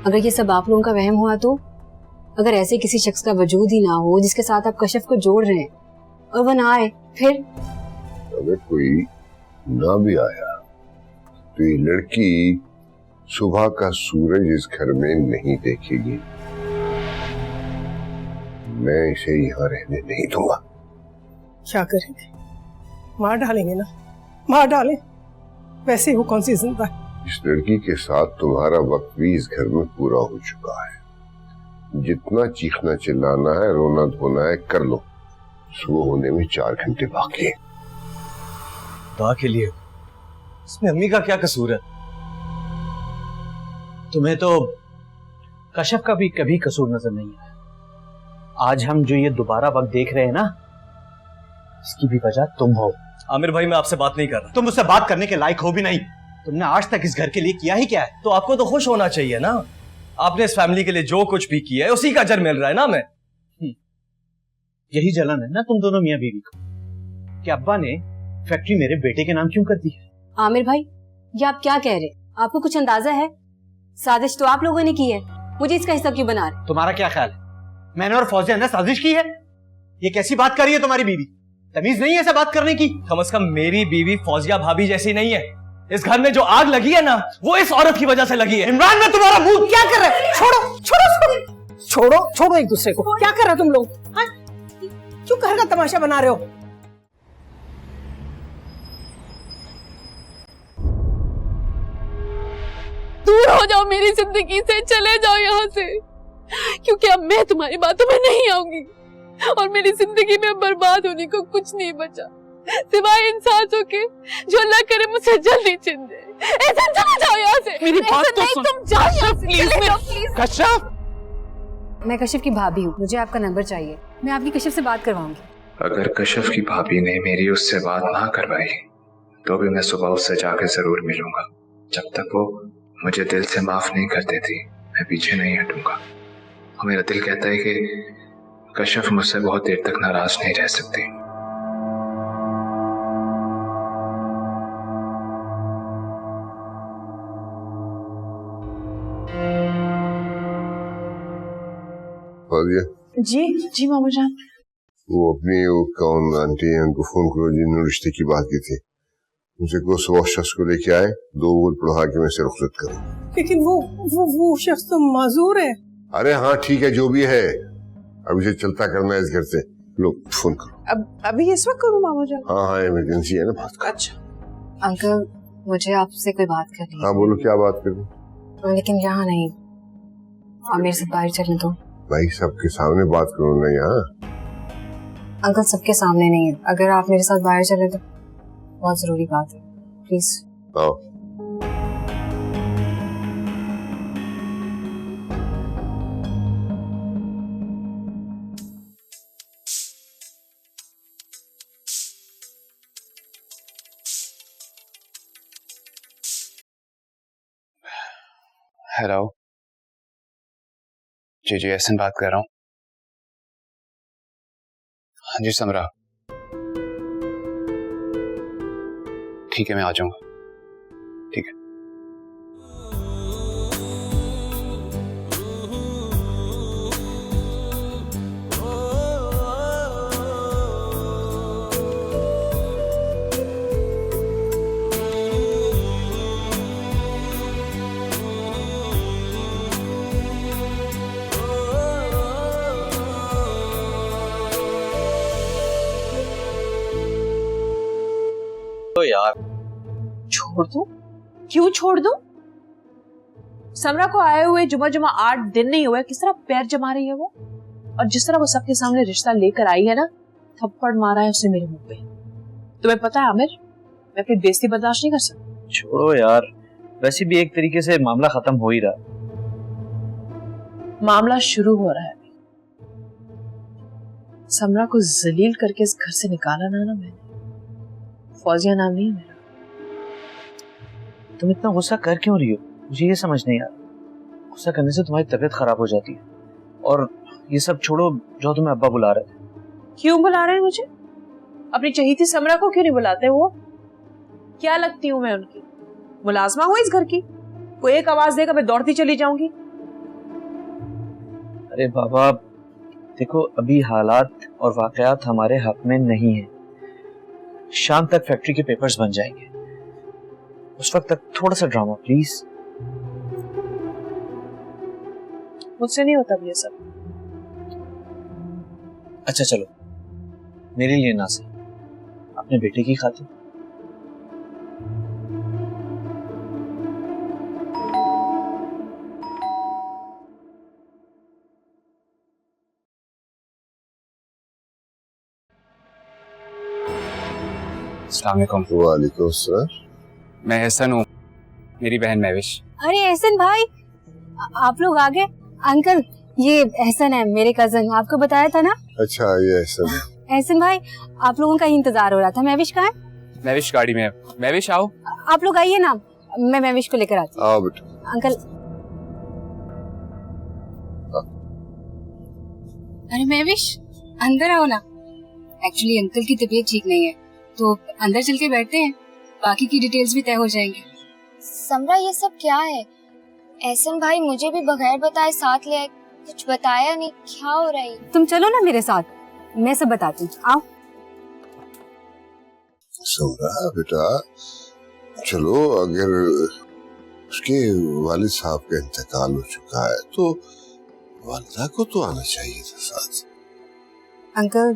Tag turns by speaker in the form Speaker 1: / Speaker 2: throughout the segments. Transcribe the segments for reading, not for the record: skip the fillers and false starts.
Speaker 1: अगर ये सब आप लोगों का वहम हुआ तो? अगर ऐसे किसी शख्स का वजूद ही ना हो जिसके साथ आप कशफ को जोड़ रहे हैं और वो ना आए, फिर?
Speaker 2: अगर कोई ना भी आया तो ये लड़की सुबह का सूरज इस घर में नहीं देखेगी। मैं इसे यहाँ रहने नहीं दूंगा।
Speaker 3: क्या करेंगे? मार डालेंगे ना, मार डालें। वैसे वो कौन सी जिंदा है।
Speaker 2: इस लड़की के साथ तुम्हारा वक्त भी इस घर में पूरा हो चुका है। जितना चीखना चिल्लाना है, रोना धोना है, कर लो। सुबह होने में 4 घंटे बाकी है।
Speaker 4: दुआ के लिए इसमें अम्मी का क्या कसूर है? तुम्हें तो कशफ का भी कभी कसूर नजर नहीं आया। आज हम जो ये दोबारा वक्त देख रहे हैं ना, इसकी भी वजह तुम हो।
Speaker 5: आमिर भाई, मैं आपसे बात नहीं कर रहा।
Speaker 4: तुम मुझसे बात करने के लायक हो भी नहीं। तुमने आज तक इस घर के लिए किया ही क्या है?
Speaker 5: तो आपको तो खुश होना चाहिए ना। आपने इस फैमिली के लिए जो कुछ भी किया है उसी का अजर मिल रहा है ना। मैं
Speaker 4: यही जलन है ना तुम दोनों मियां बीवी को कि अब्बा ने फैक्ट्री मेरे बेटे के नाम क्यों कर दी है?
Speaker 1: आमिर भाई, ये आप क्या कह रहे हैं? आपको कुछ अंदाजा है? साजिश तो आप लोगों ने की है, मुझे इसका हिस्सा क्यों बना रहे?
Speaker 4: तुम्हारा क्या ख्याल है? मैंने और फौजिया ने साजिश की है? ये कैसी बात कर रही है तुम्हारी बीवी? तमीज नहीं है ऐसा बात करने की?
Speaker 5: कम से कम मेरी बीवी फौजिया भाभी जैसी नहीं है। इस घर में जो आग लगी है ना, वो इस औरत की वजह से लगी है।
Speaker 4: इमरान, में तुम्हारा मुंह
Speaker 3: क्या कर रहे? छोड़ो छोड़ो छोड़ो छोड़ो छोड़ो एक दूसरे को। क्या कर रहे हो तुम लोग? हाँ? क्यों घर का तमाशा बना रहे हो?
Speaker 6: दूर हो जाओ मेरी जिंदगी से, चले जाओ यहाँ से, क्योंकि अब मैं तुम्हारी बातों में नहीं आऊंगी और मेरी जिंदगी में बर्बाद होने को कुछ नहीं बचा सिवाय इन सांसों के जो अल्लाह करे मुझसे जल्दी छीन दे। ऐसे चले जाओ यहाँ से।
Speaker 4: मेरी बात तो सुन।
Speaker 6: तुम जाओ यहाँ से, चले जाओ प्लीज।
Speaker 4: कशफ,
Speaker 1: मैं कशिफ की भाभी हूँ, मुझे आपका नंबर चाहिए। मैं आपकी कशिफ से बात करवाऊंगी।
Speaker 7: अगर कशफ की भाभी ने मेरी उससे बात ना करवाई तो भी मैं सुबह उससे जाकर जरूर मिलूंगा। जब तक वो मुझे दिल से माफ नहीं कर देती, मैं पीछे नहीं हटूंगा। और मेरा दिल कहता है कि कशफ मुझसे बहुत देर तक नाराज नहीं रह सकती।
Speaker 3: जी जी मामा जान।
Speaker 2: वो अपनी वो कौन आंटी है, उनको फोन करो जिन्होंने रिश्ते की बात की थी। उनसे को सुबह शख्स को लेके आए, 2 बोल पढ़ा के मैं से रुखसत करो।
Speaker 3: लेकिन वो शख्स तो माजूर है।
Speaker 2: अरे हाँ ठीक है, जो भी है, अभी से चलता करना है इस घर से। लो फोन करो।
Speaker 3: अभी इस वक्त करूँ मामा जान?
Speaker 2: हाँ इमरजेंसी है ना, बात करो।
Speaker 3: अच्छा
Speaker 1: अंकल, मुझे आपसे कोई बात करनी है।
Speaker 2: हाँ बोलो, क्या बात करनी?
Speaker 1: लेकिन यहाँ नहीं, आप मेरे साथ बाहर चलें तो।
Speaker 2: भाई सबके सामने बात करो ना यहाँ।
Speaker 1: अंकल सबके सामने नहीं है, अगर आप मेरे साथ बाहर चले तो बहुत जरूरी बात है, प्लीज।
Speaker 2: आओ।
Speaker 7: हेलो जी, एहसन बात कर रहा हूँ। हाँ जी समरा, ठीक है मैं आ जाऊंगा। ठीक है।
Speaker 5: तो यार
Speaker 8: छोड़ दूं? क्यों छोड़ दूं? समरा को आए हुए जुमा 8 दिन नहीं हुए, किस तरह पैर जमा रही है वो, और जिस तरह वो सबके सामने रिश्ता लेकर आई है ना, थप्पड़ मारा है उसने मेरे मुंह पे। तुम्हें पता है आमिर, मैं अपनी बेइज्जती बर्दाश्त नहीं कर सकती।
Speaker 5: छोड़ो यार, वैसे भी एक तरीके से मामला खत्म हो ही रहा।
Speaker 8: मामला शुरू हो रहा है। समरा को जलील करके इस घर से निकाला ना मैंने। फौजिया नाम नहीं है मेरा।
Speaker 5: तुम इतना गुस्सा कर क्यों रही हो? मुझे ये समझ नहीं आ रहा। गुस्सा करने से तुम्हारी तबीयत खराब हो जाती है। और ये सब छोड़ो, जो तुम्हें अब्बा बुला रहे थे।
Speaker 8: क्यों बुला रहे हैं मुझे? अपनी चहीती समरा को क्यों नहीं बुलाते? वो क्या लगती हूँ मैं उनकी? मुलाजमा हूँ इस घर की, कोई एक आवाज देगा मैं दौड़ती चली जाऊंगी।
Speaker 5: अरे बाबा देखो, अभी हालात और वाकयात हमारे हक में नहीं है। शाम तक फैक्ट्री के पेपर्स बन जाएंगे, उस वक्त तक थोड़ा सा ड्रामा प्लीज।
Speaker 8: मुझसे नहीं होता ये सब।
Speaker 5: अच्छा चलो, मेरे लिए ना सही, अपने बेटे की खातिर।
Speaker 9: अस्सलाम वालेकुम।
Speaker 2: वालेकुम अस्सलाम।
Speaker 9: मैं एहसन हूँ, मेरी बहन महविश।
Speaker 1: अरे एहसन भाई, आप लोग आ गए। अंकल ये एहसन है, मेरे कजन, आपको बताया था ना।
Speaker 2: अच्छा ये ऐसा है।
Speaker 1: एहसन भाई, आप लोगों का ही इंतजार हो रहा था। महविश कहाँ है?
Speaker 9: महविश गाड़ी में है। महविश आओ।
Speaker 1: आप लोग आइए ना, मैं महविश को लेकर आती हूँ।
Speaker 2: आओ बेटा।
Speaker 1: अंकल। अरे महविश अंदर आओ ना। एक्चुअली अंकल की तबीयत ठीक नहीं है, तो अंदर चल के बैठते हैं, बाकी की डिटेल्स भी तय हो जाएंगी।
Speaker 10: समरा ये सब क्या है? एहसन भाई मुझे भी बगैर बताए साथ ले आए, कुछ बताया नहीं, क्या हो रहा है?
Speaker 1: तुम चलो ना मेरे साथ, मैं सब बताती हूँ। आओ।
Speaker 2: समरा बेटा चलो, अगर उसके वालिद साहब का इंतकाल हो चुका है तो वालिदा को तो आना चाहिए था साथ।
Speaker 1: अंकल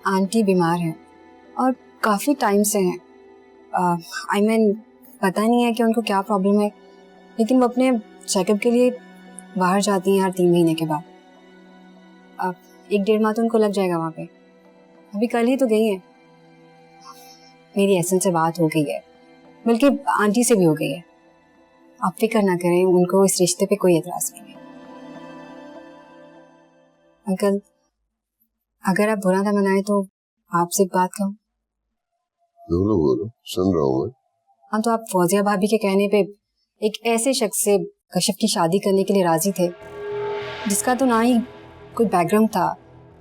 Speaker 1: आंटी बीमार हैं और काफी टाइम से हैं। आई मीन पता नहीं है कि उनको क्या प्रॉब्लम है, लेकिन वो अपने चेकअप के लिए बाहर जाती हैं हर 3 महीने के बाद। अब 1-1.5 माह तो उनको लग जाएगा वहाँ पे। अभी कल ही तो गई हैं। मेरी एहसन से बात हो गई है, बल्कि आंटी से भी हो गई है। आप फिक्र ना करें, उनको इस रिश्ते पे कोई एतराज नहीं है। अंकल अगर आप बुरा ना मनाए तो आपसे एक बात कहूँ।
Speaker 2: बोलो बोलो, सुन रहा हूँ मैं।
Speaker 1: हाँ तो आप फौजिया भाभी के कहने पे एक ऐसे शख्स से कश्यप की शादी करने के लिए राजी थे जिसका तो ना ही कोई बैकग्राउंड था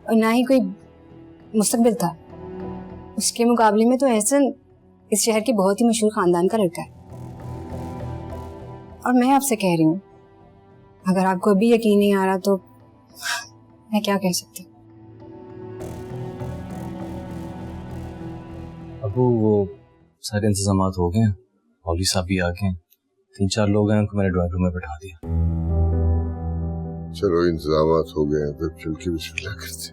Speaker 1: और ना ही कोई मुस्तकबिल था। उसके मुकाबले में तो एहसन इस शहर के बहुत ही मशहूर खानदान का लड़का है। और मैं आपसे कह रही हूँ, अगर आपको अभी यकीन नहीं आ रहा तो मैं क्या कह सकती हूँ।
Speaker 11: अबू वो सारे इंतजामात हो गए हैं, मौलवी साहब भी आ गए हैं, 3-4 लोग हैं, उनको मैंने ड्राइंग रूम में बैठा दिया।
Speaker 2: चलो इंतजामात हो गए हैं तो चल के बिस्मिल्लाह करते।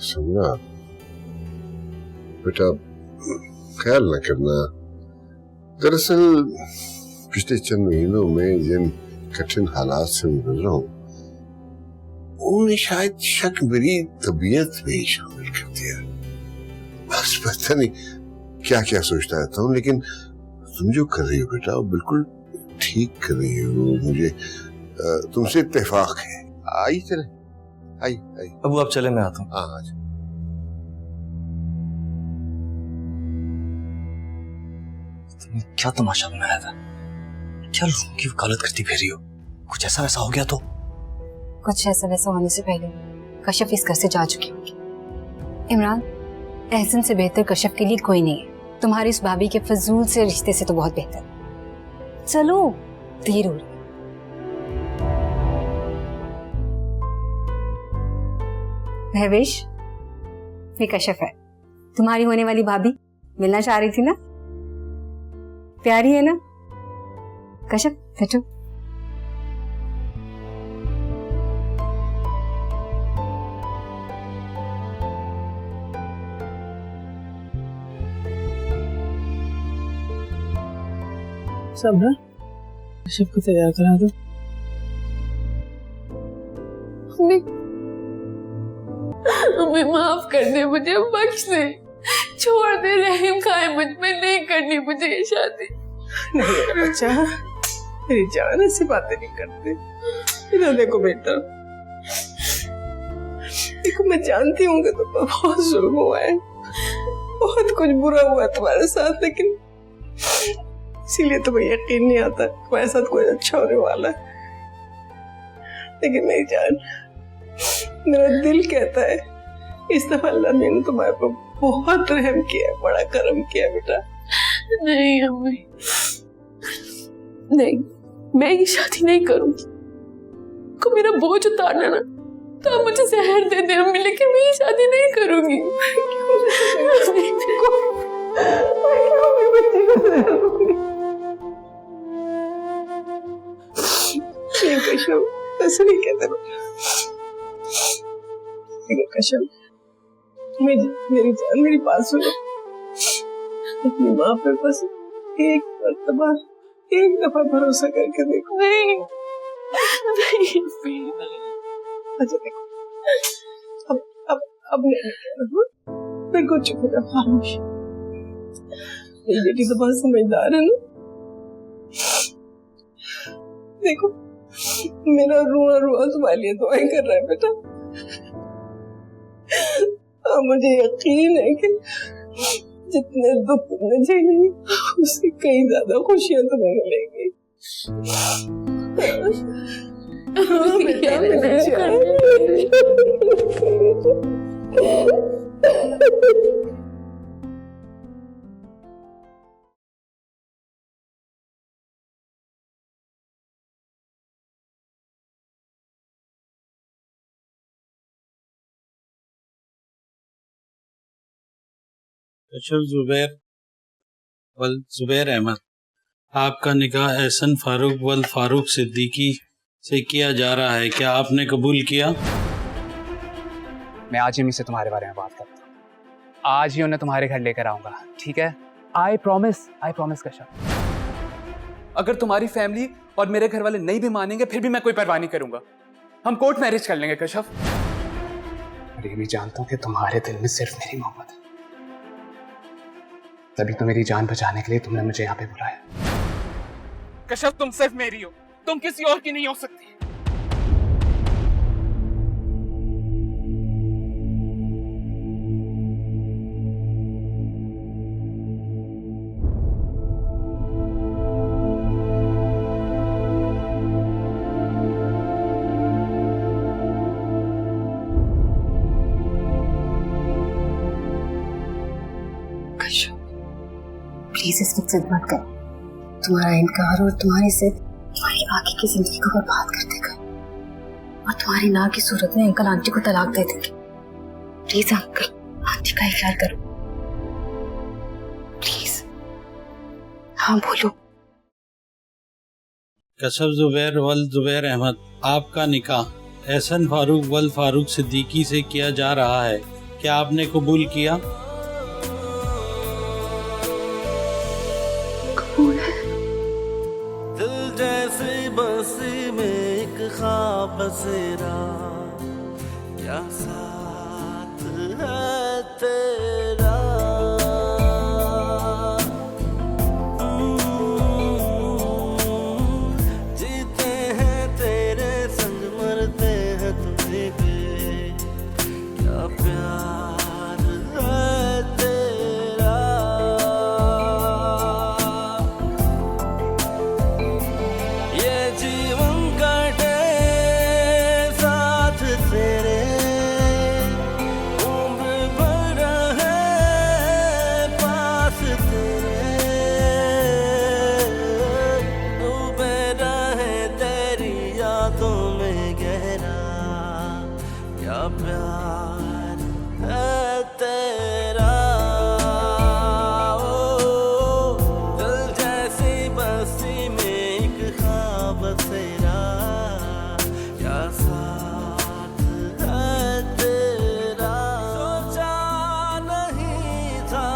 Speaker 2: समझा बेटा, ख्याल न करना। दरअसल पिछले चंद महीनों में जिन कठिन हालात से गुजरा हूं, उन्होंने शायद शक मेरी तबीयत में ही शामिल कर दिया। बस पता नहीं क्या क्या सोचता रहता हूँ, लेकिन तुम जो कर रही हो बेटा वो बिल्कुल ठीक कर रही हो। मुझे तुमसे इत्तेफाक है। आई चले, आई आई।
Speaker 11: अबू आप चले, मैं आता हूँ।
Speaker 2: हाँ आज
Speaker 11: तुमने क्या तमाशा बनाया था? क्या लोगों की वकालत करती फिर रही हो? कुछ ऐसा वैसा हो गया तो?
Speaker 1: कुछ ऐसा वैसा होने से पहले कश्यप इस घर से जा चुकी होगी। इमरान, एहसन से बेहतर कश्यप के लिए कोई नहीं है। तुम्हारी इस भाभी के फजूल से रिश्ते से तो बहुत बेहतर। चलो देर हो रही। महविश, ये कश्यप है, तुम्हारी होने वाली भाभी। मिलना चाह रही थी ना? प्यारी है ना? कश्यप बैठो।
Speaker 3: समरा, कश्यप को तैयार करा दो।
Speaker 6: हमें माफ कर दे, मुझे बख्श दे, छोड़ दे, रहम खाए मुझ पे, नहीं करनी मुझे ये शादी।
Speaker 3: नहीं मेरा बच्चा, मेरी जान ऐसी बातें नहीं करते। इधर देखो बेटा, देखो मैं जानती हूँ कि तुम पर बहुत जुल्म हुआ है, बहुत कुछ बुरा हुआ तुम्हारे साथ, लेकिन इसीलिए तुम्हें यकीन नहीं आता तुम्हारे साथ कोई अच्छा होने वाला है। लेकिन मेरी जान, मेरा दिल कहता है इस दफा अल्लाह ने तुम्हारे पर बहुत रहम किया, बड़ा करम किया बेटा।
Speaker 6: नहीं अम्मी, नहीं, मैं ये शादी नहीं करूंगी। को आपको मेरा बोझ उतारना ना तो आप मुझे जहर दे दे अम्मी, लेकिन मैं ये शादी नहीं करूंगी।
Speaker 3: ऐसा नहीं कहते कशम, मेरी जान मेरी बात सुनो। अपनी माँ पे बस एक दफा भरोसा करके देखो।
Speaker 6: नहीं
Speaker 3: अच्छा देखो, अब नहीं कहना, बिल्कुल चुप हो जाओ, खामोश। मेरी बेटी तो बहुत समझदार है ना। देखो मेरा रुआ तुम्हारे लिए दुआएं कर रहा है बेटा, और मुझे यकीन है कि जितने दुख तुमने झेले उससे कई ज्यादा खुशियां तुम्हें मिलेंगी। बेटा
Speaker 12: कशफ जुबैर वल जुबैर अहमद, आपका निकाह एहसन फारूक वल फारूक सिद्दीकी से किया जा रहा है, क्या आपने कबूल किया?
Speaker 9: मैं आज ही से तुम्हारे बारे में बात करता हूँ, आज ही उन्हें तुम्हारे घर लेकर आऊंगा, ठीक है? I promise Kashaf. अगर तुम्हारी फैमिली और मेरे घर वाले नहीं भी मानेंगे फिर भी मैं कोई परवाह नहीं करूंगा, हम कोर्ट मैरिज कर लेंगे कशफ। और ये भी जानता हूँ कि तुम्हारे दिल में सिर्फ मेरी मोहब्बत है, तभी तो मेरी जान बचाने के लिए तुमने मुझे यहाँ पे बुलाया। कशफ तुम सिर्फ मेरी हो, तुम किसी और की नहीं हो सकती।
Speaker 1: प्लीज इस वक्त जिद मत कर, तुम्हारा इनकार और तुम्हारी जिद तुम्हारी आगे की जिंदगी को बर्बाद कर देगा, और तुम्हारी ना की सूरत में अंकल आंटी को तलाक दे देंगे। प्लीज अंकल आंटी का इकरार करो, प्लीज। हाँ बोलो।
Speaker 12: कशफ जुबैर वल जुबैर अहमद, आपका निकाह एहसन फारूक वल फारूक सिद्दीकी से किया जा रहा है, क्या आपने कबूल किया?
Speaker 13: दिल जैसी बसी में एक ख्वाब बसेरा, क्या साथ है तेरा। जीते हैं तेरे संग, मरते हैं तुझे पे, क्या प्यार है तेरा। ये जीवन काटे साथ तेरे, उम्र भर है पास तेरे, डूबे रहे तेरी यादों में गहरा, क्या प्यार है तेरा। ओ दिल जैसी बसी में एक ख्वाब बसेरा, क्या साथ है तेरा। सोचा नहीं था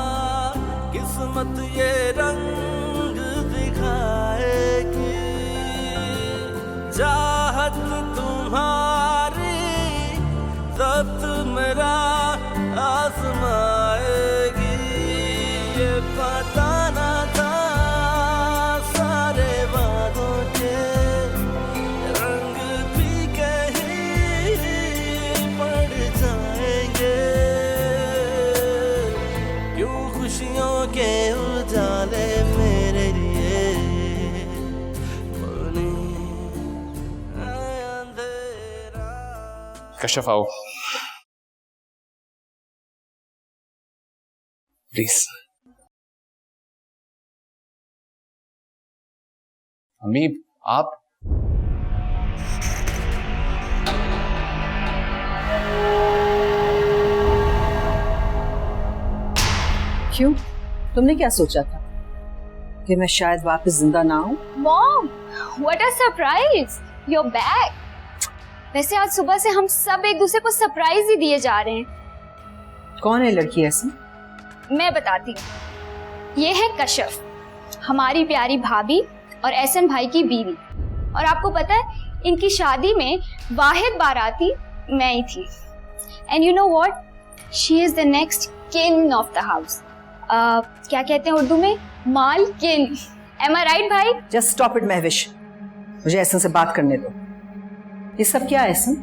Speaker 13: किस्मत ये रंग दिखाएगी, चाहत तुम्हारी ज़ब्त मेरा आज़माएगी। ये पता न था सारे वादों के रंग भी कहीं पड़ जाएंगे, क्यों खुशियों के उजाले मेरे लिए बने अंधेरा।
Speaker 9: कशफ आओ प्लीज। अम्मी आप
Speaker 8: क्यों? तुमने क्या सोचा था कि मैं शायद वापस जिंदा ना आऊं?
Speaker 10: Mom, what a surprise, you are back. वैसे आज सुबह से हम सब एक दूसरे को सरप्राइज ही दिए जा रहे हैं।
Speaker 8: कौन है लड़की ऐसी?
Speaker 10: मैं बताती हूँ, ये है कशफ, हमारी प्यारी भाभी और एहसन भाई की बीवी। और आपको पता है, इनकी शादी में वाहिद बाराती मैं ही थी। And you know what, she is the next king of the house. क्या कहते हैं उर्दू में, माल किंग। एम आई राइट भाई?
Speaker 8: जस्ट स्टॉप इट महविश, मुझे एहसन से बात करने दो। ये सब क्या है एहसन?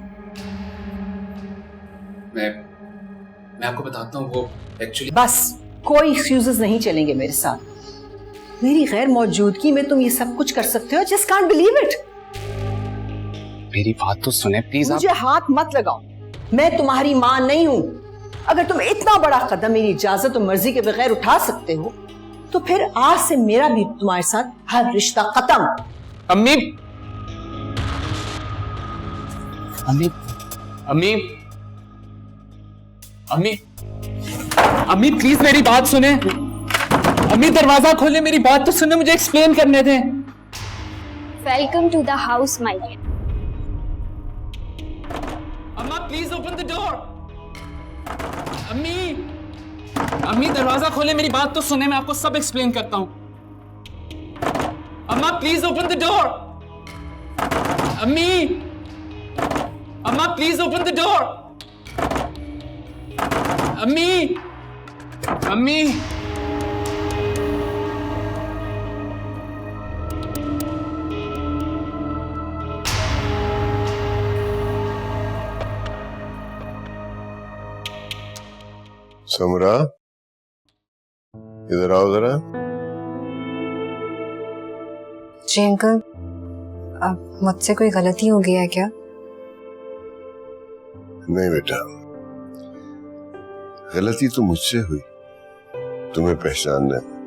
Speaker 9: मैं आपको बताता हूँ, वो एक्चुअली
Speaker 8: बस कोई एक्सक्यूजेस नहीं चलेंगे मेरे साथ। मेरी गैर मौजूदगी में तुम ये सब कुछ कर सकते हो? Just can't believe it.
Speaker 9: मेरी बात तो सुने प्लीज।
Speaker 8: मुझे हाथ मत लगाओ, मैं तुम्हारी माँ नहीं हूं। अगर तुम इतना बड़ा कदम मेरी इजाजत और मर्जी के बगैर उठा सकते हो तो फिर आज से मेरा भी तुम्हारे साथ हर रिश्ता खत्म।
Speaker 9: अम्मी, अम्मी, अम्मी, अम्मी, अम्मी प्लीज मेरी बात सुने। अम्मी दरवाजा खोले, मेरी बात तो सुने, मुझे एक्सप्लेन करने थे।
Speaker 10: Welcome to the house my dear.
Speaker 9: अम्मा प्लीज ओपन द डोर। अम्मी, अम्मी दरवाजा खोले, मेरी बात तो सुने, मैं आपको सब एक्सप्लेन करता हूं। अम्मा प्लीज ओपन द डोर। अम्मी, अम्मा प्लीज ओपन द डोर। अम्मी, अम्मी,
Speaker 2: समरा, इधर आओ जरा।
Speaker 1: जी अंकल, मुझसे कोई गलती हो गई है क्या?
Speaker 2: नहीं बेटा, गलती तो मुझसे हुई, तुम्हें पहचानने में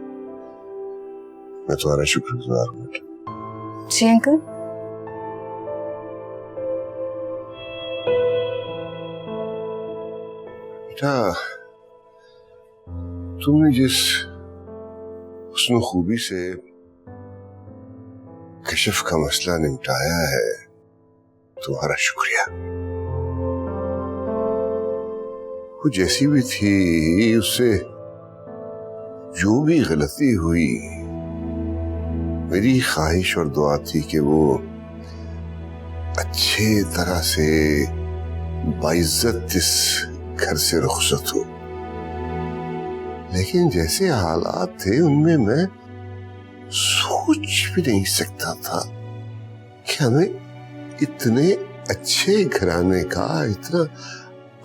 Speaker 2: मैं तुम्हारा शुक्रगुजार हूं बेटा।
Speaker 1: जी अंकल।
Speaker 2: बेटा, तुमने जिस हुस्न खूबी से कशिफ का मसला निपटाया है, तुम्हारा शुक्रिया। वो जैसी भी थी, उससे जो भी गलती हुई, मेरी ख्वाहिश और दुआ थी कि वो अच्छे तरह से बाइज्जत इस घर से रुखसत हो। लेकिन जैसे हालात थे उनमें मैं सोच भी नहीं सकता था कि हमें इतने अच्छे घराने का इतना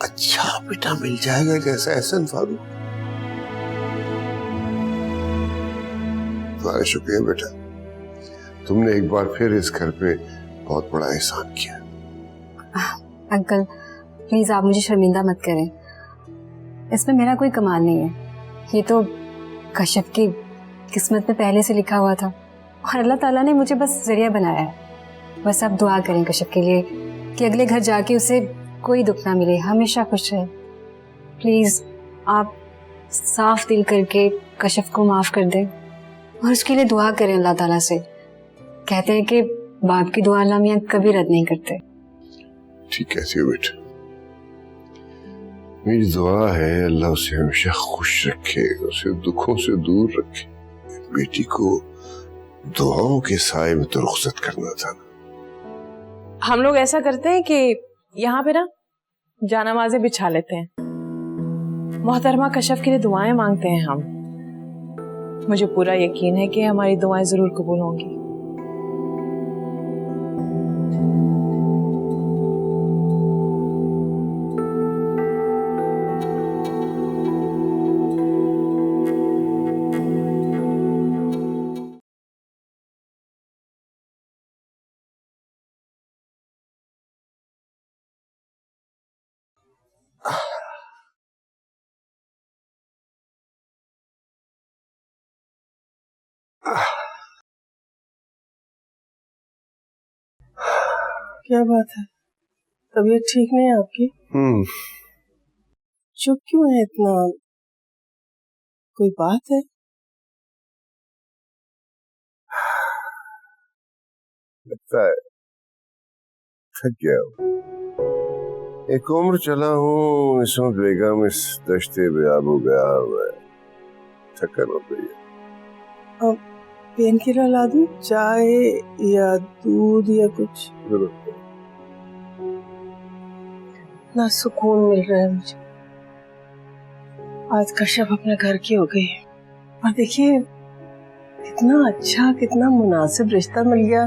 Speaker 2: अच्छा बेटा मिल जाएगा जैसा एहसन फारूक। तुम्हारा शुक्रिया बेटा, तुमने एक बार फिर इस घर पे बहुत बड़ा एहसान किया।
Speaker 1: अंकल प्लीज आप मुझे शर्मिंदा मत करें, इसमें मेरा कोई कमाल नहीं है। ये तो कशिफ की किस्मत में पहले से लिखा हुआ था और अल्लाह ताला ने मुझे बस जरिया बनाया है। बस आप दुआ करें कशिफ के लिए कि अगले घर जाके उसे कोई दुख ना मिले, हमेशा खुश रहे। प्लीज आप साफ दिल करके कशिफ को माफ कर दें और उसके लिए दुआ करें अल्लाह ताला से। कहते हैं कि बाप की दुआ अल्लाह मियां कभी रद्द नहीं करते।
Speaker 2: ठीक है बेटा, मेरी दुआ है अल्लाह उसे हमेशा खुश रखे, उसे दुखों से दूर रखे। बेटी को दुआओं के साए में तो रुखसत करना था ना।
Speaker 8: हम लोग ऐसा करते हैं कि यहाँ पे ना जानामाज़े बिछा लेते हैं, मोहतरमा कशफ के लिए दुआएं मांगते हैं हम। मुझे पूरा यकीन है कि हमारी दुआएं जरूर कबूल होंगी।
Speaker 3: क्या बात है, तबीयत ठीक नहीं है आपकी? चुप क्यों है इतना? कोई बात है?
Speaker 2: लगता है थक गया हूँ। एक उम्र चला हूँ इस्मत बेगम, इस दश्ते बेआबू गया हुआ है, थकन हो गई है।
Speaker 3: अब पेन किलर ला दूं, चाय या दूध या कुछ? ना सुकून मिल रहा है मुझे। आज कश्यप अपने घर की हो गई और देखिए कितना अच्छा, कितना मुनासिब रिश्ता मिल गया।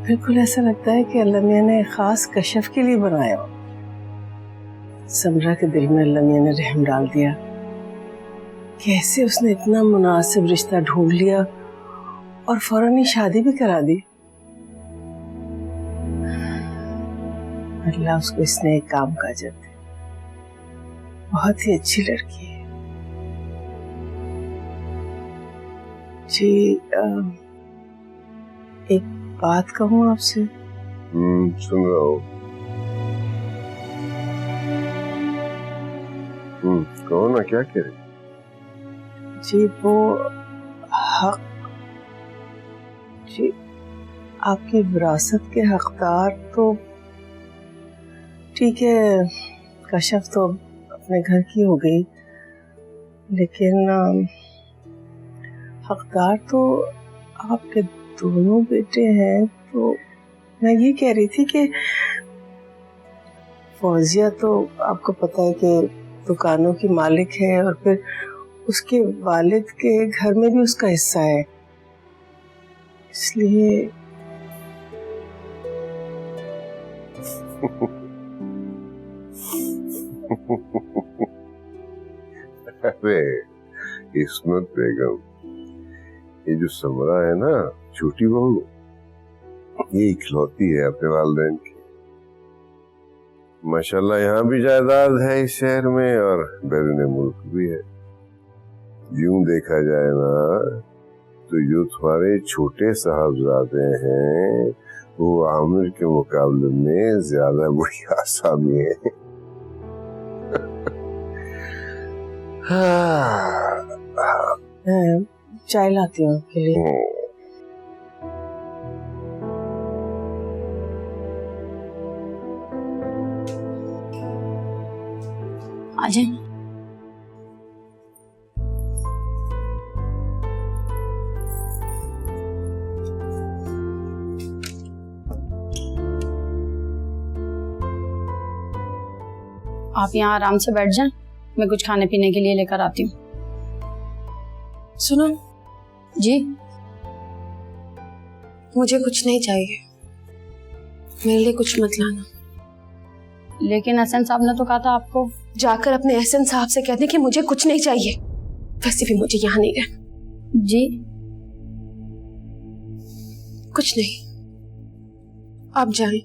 Speaker 3: बिल्कुल ऐसा लगता है कि अल्लाह मियां ने खास कश्यप के लिए बनाया। समरा के दिल में अल्लाह मियां ने रहम डाल दिया। कैसे उसने इतना मुनासिब रिश्ता ढूंढ लिया और फौरन ही शादी भी करा दी। अल्लाह उसको इसने एक काम का अजर दे। बहुत ही अच्छी लड़की है जी। एक बात कहूँ आपसे?
Speaker 2: सुन रहा हूँ। कहो ना, क्या कह रही?
Speaker 3: जी वो हक, जी आपकी विरासत के हकदार तो ठीक है, कश्यप तो अपने घर की हो गई, लेकिन हकदार तो आपके दोनों बेटे हैं। तो मैं ये कह रही थी कि फौजिया तो आपको पता है कि दुकानों की मालिक है और फिर उसके वालिद के घर में भी उसका हिस्सा है, इसलिए
Speaker 2: अरे इस्मत बेगम, ये जो समरा है ना, छोटी बहू, ये इकलौती है अपने वालिदैन की। माशाल्लाह यहाँ भी जायदाद है इस शहर में और बैरून मुल्क भी है। यूं देखा जाए ना तो जो तुम्हारे छोटे साहबजादे हैं वो आमिर के मुकाबले में ज्यादा बड़ी आसामी है।
Speaker 3: चाय लाती हूँ आपके लिए।
Speaker 1: आ जाए। आप यहाँ आराम से बैठ जाएं, मैं कुछ खाने पीने के लिए लेकर आती हूँ।
Speaker 3: सुनो
Speaker 1: जी,
Speaker 3: मुझे कुछ नहीं चाहिए, मेरे लिए कुछ मत लाना।
Speaker 1: लेकिन एहसन साहब ने तो कहा था आपको।
Speaker 3: जाकर अपने एहसन साहब से कह दें कि मुझे कुछ नहीं चाहिए, वैसे भी मुझे यहाँ नहीं रहना।
Speaker 1: जी
Speaker 3: कुछ नहीं, आप जाएं।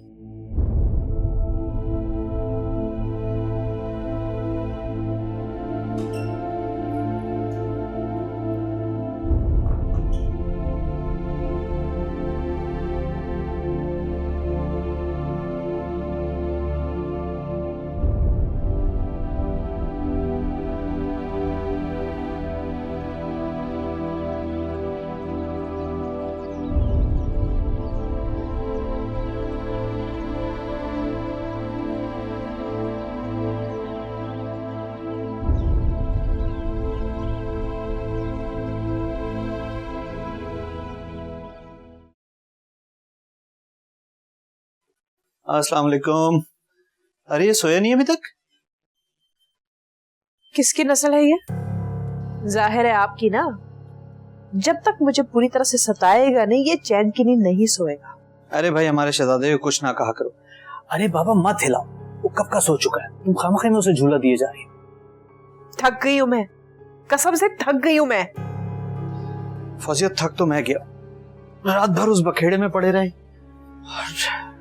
Speaker 5: अस्सलाम वालेकुम। अरे ये सोया नहीं अभी तक?
Speaker 8: किसकी नस्ल है ये? जाहिर है आपकी ना। जब तक मुझे पूरी तरह से सताएगा नहीं, ये चैन की नींद नहीं सोएगा।
Speaker 5: अरे भाई हमारे शहजादे को कुछ ना कहा करो।
Speaker 4: अरे बाबा मत हिलाओ, वो कब का सो चुका है, तुम खामखा में उसे झूला दिए जा रही हो।
Speaker 8: थक गई हूं मैं, कसम से थक गई हूं मैं।
Speaker 5: फौजिया थक तो मैं गया, रात भर उस बखेड़े में पड़े रहे,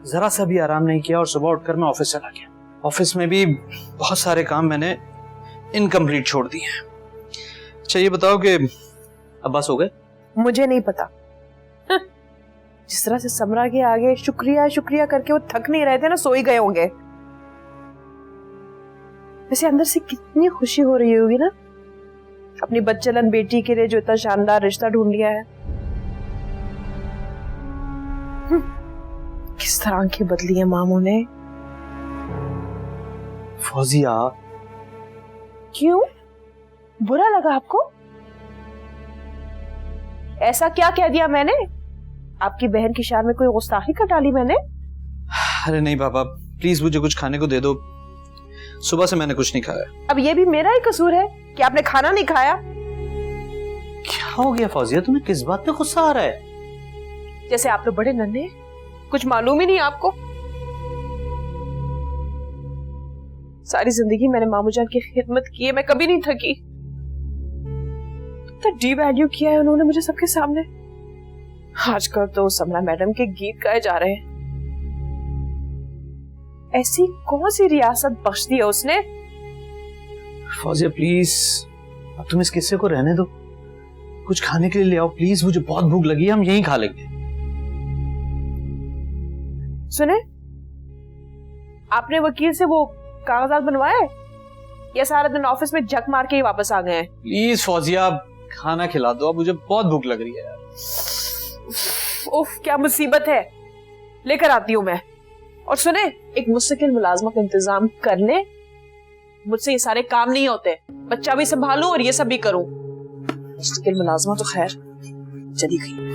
Speaker 5: जरा सा भी आराम नहीं किया और सुबह उठकर मैं ऑफिस चला गया। ऑफिस में भी बहुत सारे काम मैंने इनकम्प्लीट छोड़ दिए हैं। अच्छा ये बताओ कि अब्बास हो गए?
Speaker 8: मुझे नहीं पता। जिस तरह से समरा के आगे शुक्रिया शुक्रिया करके वो थक नहीं रहे थे ना, सो ही गए होंगे। वैसे अंदर से कितनी खुशी हो रही होगी ना अपनी बच्चलन बेटी के लिए जो इतना शानदार रिश्ता ढूंढ लिया है। किस तरह की बदली है मामू ने।
Speaker 5: फौजिया,
Speaker 8: क्यों बुरा लगा आपको? ऐसा क्या कह दिया मैंने? आपकी बहन की शान में कोई गुस्ताखी कर डाली मैंने?
Speaker 5: अरे नहीं पापा, प्लीज मुझे कुछ खाने को दे दो, सुबह से मैंने कुछ नहीं खाया।
Speaker 8: अब ये भी मेरा ही कसूर है कि आपने खाना नहीं खाया।
Speaker 5: क्या हो गया फौजिया, तुम्हें किस बात पे गुस्सा आ रहा है?
Speaker 8: जैसे आप तो बड़े नन्हे, कुछ मालूम ही नहीं आपको। सारी जिंदगी मैंने मामू जान की खिदमत की है, मैं कभी नहीं थकी। तो डिवैल्यू किया है उन्होंने मुझे सबके सामने। आजकल तो समरा मैडम के गीत गाए जा रहे हैं। ऐसी कौन सी रियासत बख्श दी है उसने?
Speaker 5: फौजिया प्लीज, अब तुम इस किस्से को रहने दो, कुछ खाने के लिए ले आओ प्लीज, मुझे बहुत भूख लगी है, हम यहीं खा लेंगे।
Speaker 8: सुने, आपने वकील से वो कागजात बनवाए या सारा दिन ऑफिस में जक मार के ही वापस आ गए हैं?
Speaker 5: प्लीज फौजिया खाना खिला दो, अब मुझे बहुत भूख लग रही है यार।
Speaker 8: उफ, क्या मुसीबत है, लेकर आती हूँ मैं। और सुने, एक मुस्तकिल मुलाजमा का इंतजाम कर ले, मुझसे ये सारे काम नहीं होते, बच्चा भी संभालूं और ये सब भी करूं। मुस्तकिल मुलाजमा तो खैर चली गई।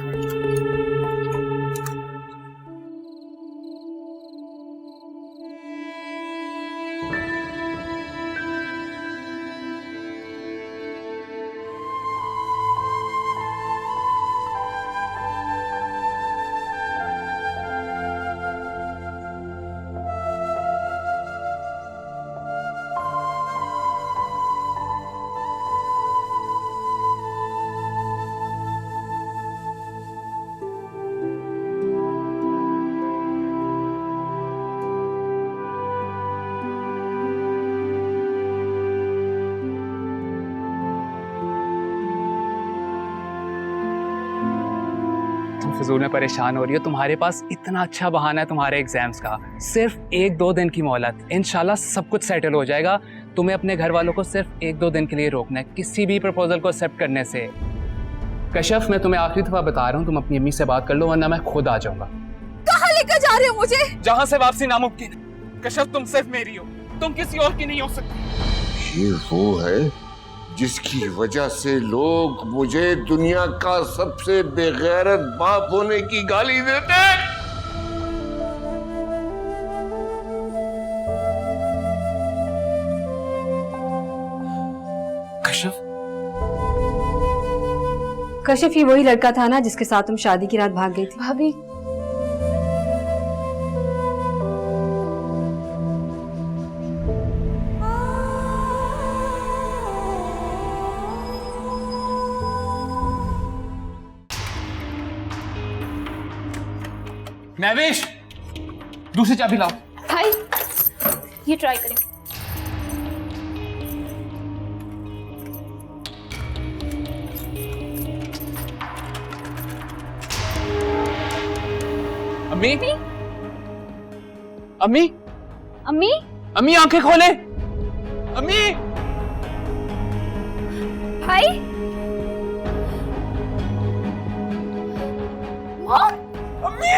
Speaker 9: फिजूल में परेशान हो रही हो, तुम्हारे पास इतना अच्छा बहाना है तुम्हारे एग्जाम्स का। सिर्फ 1-2 दिन की मोहलत, इंशाल्लाह सब कुछ सेटल हो जाएगा। तुम्हें अपने घर वालों को सिर्फ 1-2 दिन के लिए रोकना है किसी भी प्रपोजल को एक्सेप्ट करने से। कश्यप, मैं तुम्हें आखिरी दफा बता रहा हूँ, तुम अपनी अम्मी से बात कर लो वरना मैं खुद आ जाऊंगा।
Speaker 6: कहाँ लेकर जा रहे हो मुझे?
Speaker 9: जहाँ से वापसी नामुमकिन। कश्यप, तुम सिर्फ मेरी हो, तुम किसी और की नहीं हो सकती।
Speaker 2: ये वो है जिसकी वजह से लोग मुझे दुनिया का सबसे बेगैरत बाप होने की गाली देते हैं।
Speaker 9: कश्यप,
Speaker 1: कश्यप ये वही लड़का था ना जिसके साथ तुम शादी की रात भाग गई थी?
Speaker 6: भाभी,
Speaker 9: महवेश, दूसरी चाबी लाओ।
Speaker 10: भाई, ये ट्राई करें।
Speaker 9: अम्मी, अम्मी,
Speaker 10: अम्मी,
Speaker 9: अम्मी आंखें खोले। अम्मी,
Speaker 10: भाई, मॉम,
Speaker 9: अम्मी,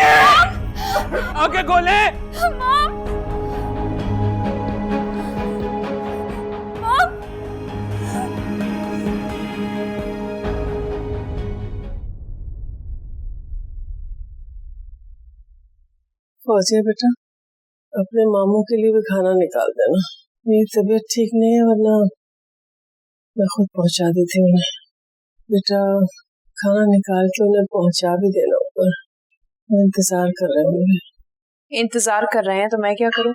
Speaker 9: आंखें खोले।
Speaker 10: Mom, mom.
Speaker 3: फौजिया बेटा, अपने मामू के लिए भी खाना निकाल देना, मेरी तबीयत ठीक नहीं है वरना मैं खुद पहुंचा देती उन्हें। बेटा खाना निकाल के उन्हें पहुंचा भी देना ऊपर, वो इंतजार कर रहे होंगे।
Speaker 8: इंतजार कर रहे हैं तो मैं क्या करूं?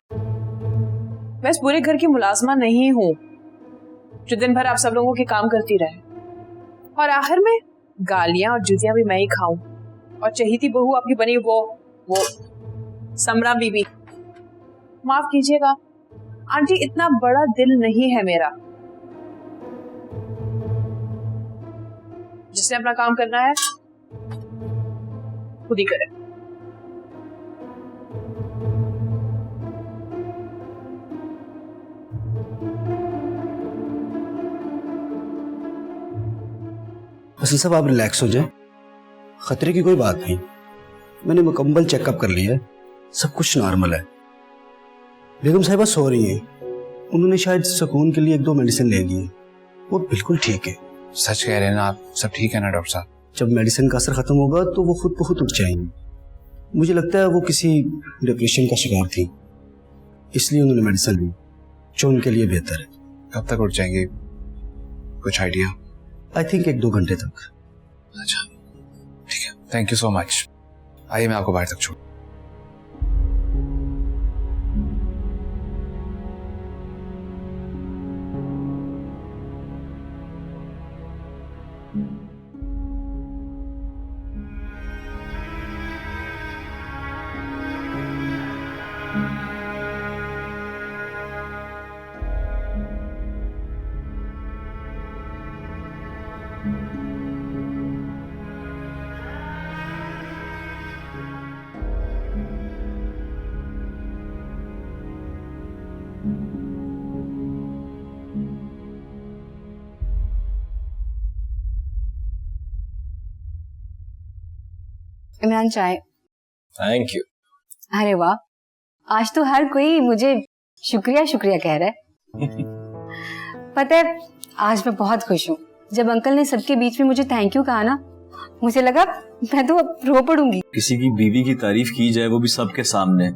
Speaker 8: मैं इस पूरे घर की मुलाजमा नहीं हूं जो दिन भर आप सब लोगों के काम करती रहे और आखिर में गालियां और जूतियां भी मैं ही खाऊं और चहीती बहू आपकी बनी वो समरा बीबी। माफ कीजिएगा आंटी, इतना बड़ा दिल नहीं है मेरा। जिसने अपना काम करना है खुद ही करे।
Speaker 14: असल साहब आप रिलैक्स हो जाए, खतरे की कोई बात नहीं। मैंने मुकम्मल चेकअप कर लिया है, सब कुछ नॉर्मल है। बेगम साहिबा सो रही हैं, उन्होंने शायद सुकून के लिए 1-2 मेडिसिन ले ली है, वो बिल्कुल ठीक है।
Speaker 9: सच कह रहे हैं ना आप? सब ठीक है ना डॉक्टर साहब?
Speaker 14: जब मेडिसिन का असर खत्म होगा तो वो खुद ब खुद उठ जाएंगी। मुझे लगता है वो किसी डिप्रेशन का शिकार थी, इसलिए उन्होंने मेडिसिन ली, जो उनके लिए बेहतर है।
Speaker 9: कब तक उठ जाएंगे, कुछ आइडिया?
Speaker 14: आई थिंक 1-2 घंटे तक।
Speaker 9: अच्छा ठीक है, थैंक यू सो मच। आइए मैं आपको बाहर तक छोड़।
Speaker 1: इमरान चाय।
Speaker 11: Thank you.
Speaker 1: अरे वाह, आज तो हर कोई मुझे शुक्रिया शुक्रिया कह रहा है। पता है आज मैं बहुत खुश हूँ। जब अंकल ने सबके बीच में मुझे थैंक यू कहा ना, मुझे लगा मैं तो अब रो पड़ूंगी।
Speaker 11: किसी की बीवी की तारीफ की जाए, वो भी सबके सामने,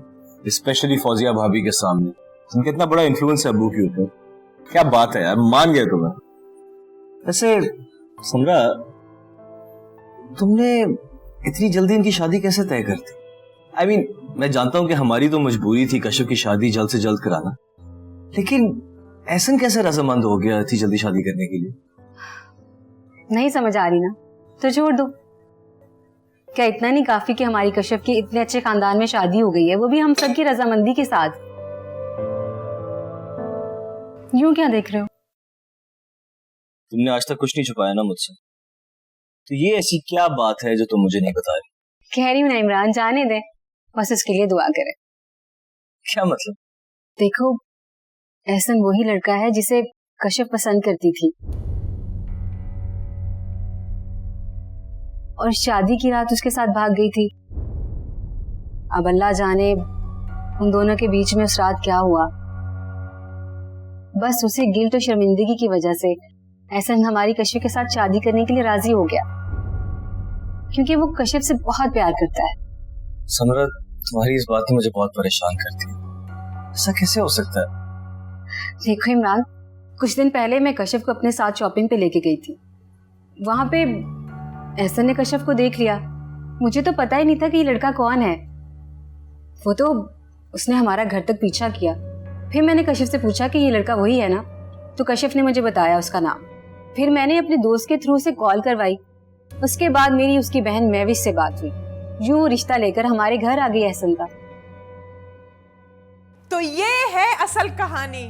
Speaker 11: स्पेशली फौजिया भाभी के सामने। उनका इतना बड़ा इन्फ्लुएंस है अब्बू के ऊपर। क्या बात है यार, मान गया तुम्हें। वैसे समरा, तुमने इतनी जल्दी इनकी शादी कैसे तय कर दी? I mean, मैं जानता हूं कि हमारी तो मजबूरी थी कश्यप की शादी जल्द से जल्द कराना, लेकिन एहसन कैसे रजामंद हो गया इतनी जल्दी शादी करने के लिए?
Speaker 1: नहीं समझ आ रही ना, तो छोड़ दो। क्या इतना नहीं काफी कि हमारी कश्यप की इतने अच्छे खानदान में शादी हो गई है, वो भी हम सबकी रजामंदी के साथ? यूं क्या देख रहे हो?
Speaker 11: तुमने आज तक कुछ नहीं छुपाया ना मुझसे, तो ये ऐसी क्या बात है जो तुम मुझे नहीं बता रही?
Speaker 1: कह रही हूँ ना इमरान, जाने दे, बस इसके लिए दुआ करे।
Speaker 11: क्या मतलब?
Speaker 1: देखो, एहसन वही लड़का है जिसे कश्यप पसंद करती थी, और शादी की रात उसके साथ भाग गई थी। अब अल्लाह जाने उन दोनों के बीच में उस रात क्या हुआ। बस उसे गिल्ट और शर्मिंदगी की वजह से एहसन हमारी कश्यप के साथ शादी करने के लिए राजी हो गया, क्योंकि वो कश्यप से बहुत प्यार करता है।
Speaker 11: समरा, तुम्हारी इस बात ने मुझे बहुत परेशान करती है। ऐसा कैसे हो सकता है?
Speaker 1: देखो इमरान, कुछ दिन पहले मैं कश्यप को अपने साथ शॉपिंग पे लेके गई थी। वहां पे एहसन ने कश्यप को देख लिया। मुझे तो पता ही नहीं था कि ये लड़का कौन है। वो तो उसने हमारा घर तक पीछा किया। फिर मैंने कश्यप से पूछा कि ये लड़का वही है ना, तो कश्यप ने मुझे बताया उसका नाम। फिर मैंने अपने दोस्त के थ्रू से कॉल करवाई। उसके बाद मेरी उसकी बहन महविश से बात हुई। यूं रिश्ता लेकर हमारे घर आ गई एहसन का।
Speaker 15: तो ये है असल कहानी।